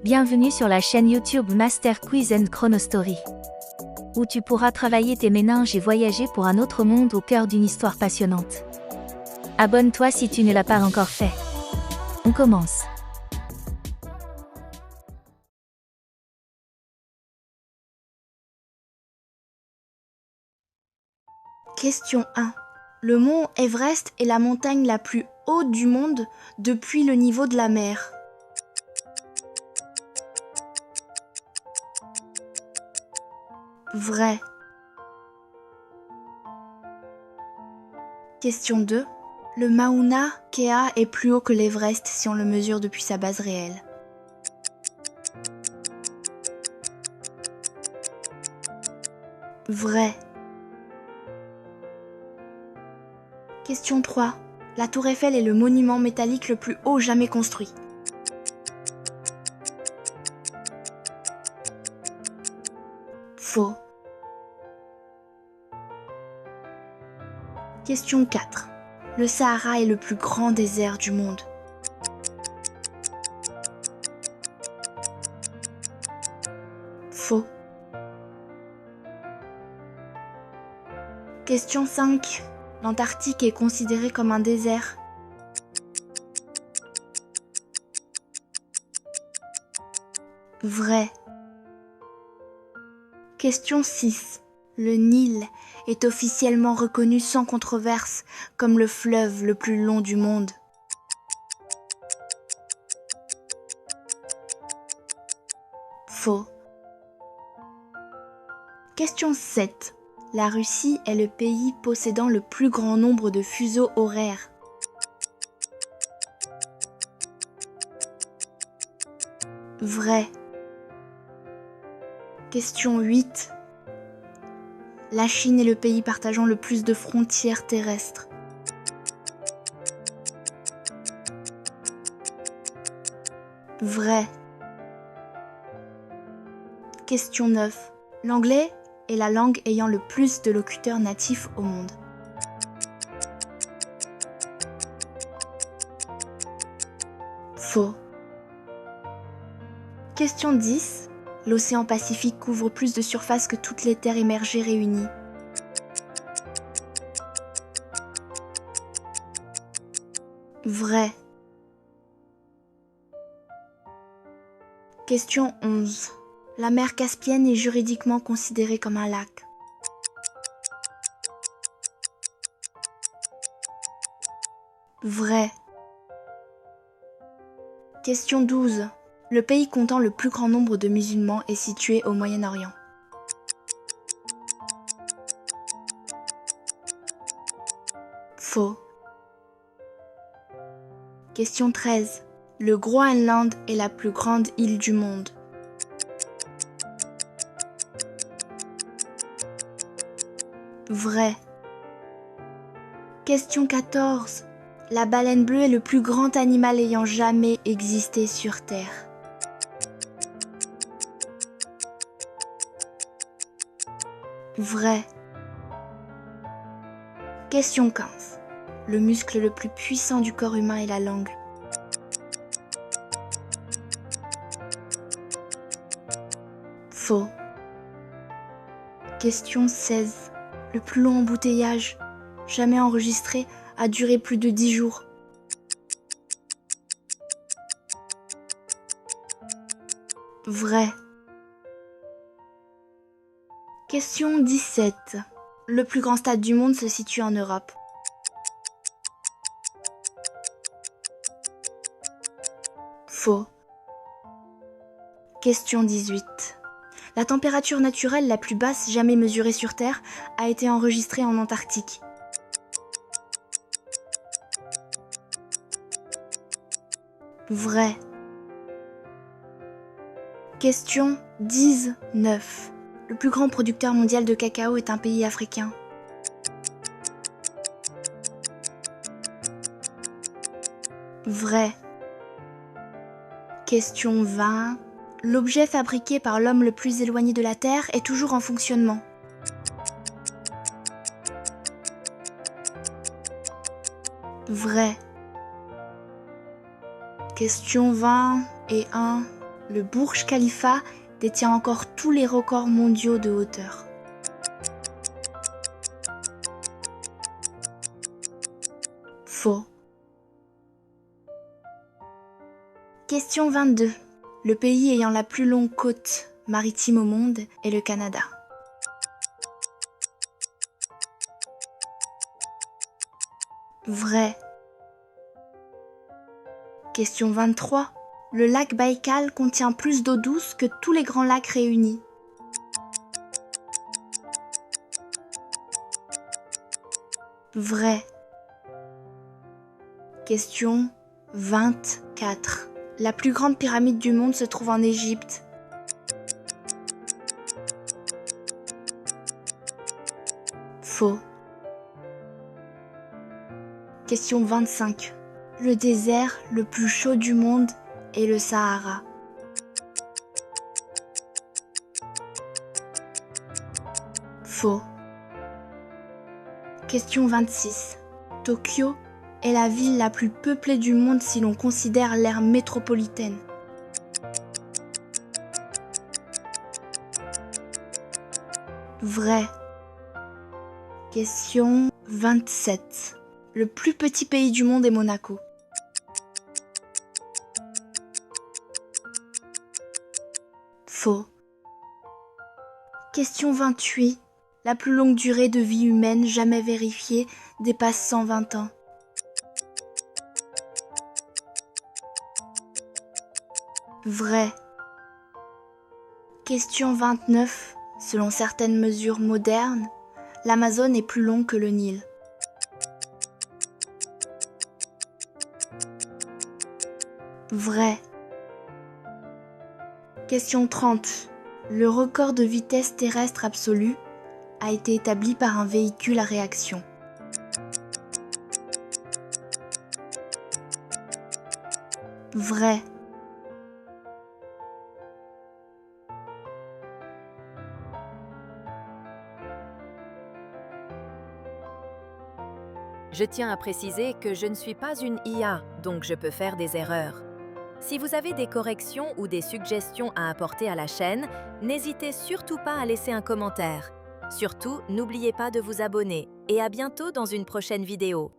Bienvenue sur la chaîne YouTube Master Quiz and Chronostory, où tu pourras travailler tes méninges et voyager pour un autre monde au cœur d'une histoire passionnante. Abonne-toi si tu ne l'as pas encore fait. On commence. Question 1. Le mont Everest est la montagne la plus haute du monde depuis le niveau de la mer. Vrai. Question 2. Le Mauna Kea est plus haut que l'Everest si on le mesure depuis sa base réelle. Vrai. Question 3. La tour Eiffel est le monument métallique le plus haut jamais construit. Faux. Question 4. Le Sahara est le plus grand désert du monde. Faux. Question 5. L'Antarctique est considéré comme un désert. Vrai. Question 6. Le Nil est officiellement reconnu sans controverse comme le fleuve le plus long du monde. Faux. Question 7. La Russie est le pays possédant le plus grand nombre de fuseaux horaires. Vrai. Question 8. La Chine est le pays partageant le plus de frontières terrestres. Vrai. Question 9. L'anglais est la langue ayant le plus de locuteurs natifs au monde. Faux. Question 10. L'océan Pacifique couvre plus de surface que toutes les terres émergées réunies. Vrai. Question 11. La mer Caspienne est juridiquement considérée comme un lac. Vrai. Question 12. Le pays comptant le plus grand nombre de musulmans est situé au Moyen-Orient. Faux. Question 13. Le Groenland est la plus grande île du monde. Vrai. Question 14. La baleine bleue est le plus grand animal ayant jamais existé sur Terre. Vrai. Question 15. Le muscle le plus puissant du corps humain est la langue. Faux. Question 16. Le plus long embouteillage jamais enregistré a duré plus de 10 jours. Vrai. Question 17. Le plus grand stade du monde se situe en Europe. Faux. Question 18. La température naturelle la plus basse jamais mesurée sur Terre a été enregistrée en Antarctique. Vrai. Question 19. Le plus grand producteur mondial de cacao est un pays africain. Vrai. Question 20. L'objet fabriqué par l'homme le plus éloigné de la Terre est toujours en fonctionnement. Vrai. Question 20 et 1. Le Burj Khalifa détient encore tous les records mondiaux de hauteur. Faux. Question 22. Le pays ayant la plus longue côte maritime au monde est le Canada. Vrai. Question 23. Le lac Baïkal contient plus d'eau douce que tous les grands lacs réunis. Vrai. Question 24. La plus grande pyramide du monde se trouve en Égypte. Faux. Question 25. Le désert le plus chaud du monde est le Sahara. Faux. Question 26. Tokyo est la ville la plus peuplée du monde si l'on considère l'aire métropolitaine. Vrai. Question 27. Le plus petit pays du monde est Monaco. Faux. Question 28. La plus longue durée de vie humaine jamais vérifiée dépasse 120 ans. Vrai. Question 29. Selon certaines mesures modernes, l'Amazone est plus long que le Nil. Vrai. Question 30. Le record de vitesse terrestre absolue a été établi par un véhicule à réaction. Vrai. Je tiens à préciser que je ne suis pas une IA, donc je peux faire des erreurs. Si vous avez des corrections ou des suggestions à apporter à la chaîne, n'hésitez surtout pas à laisser un commentaire. Surtout, n'oubliez pas de vous abonner et à bientôt dans une prochaine vidéo.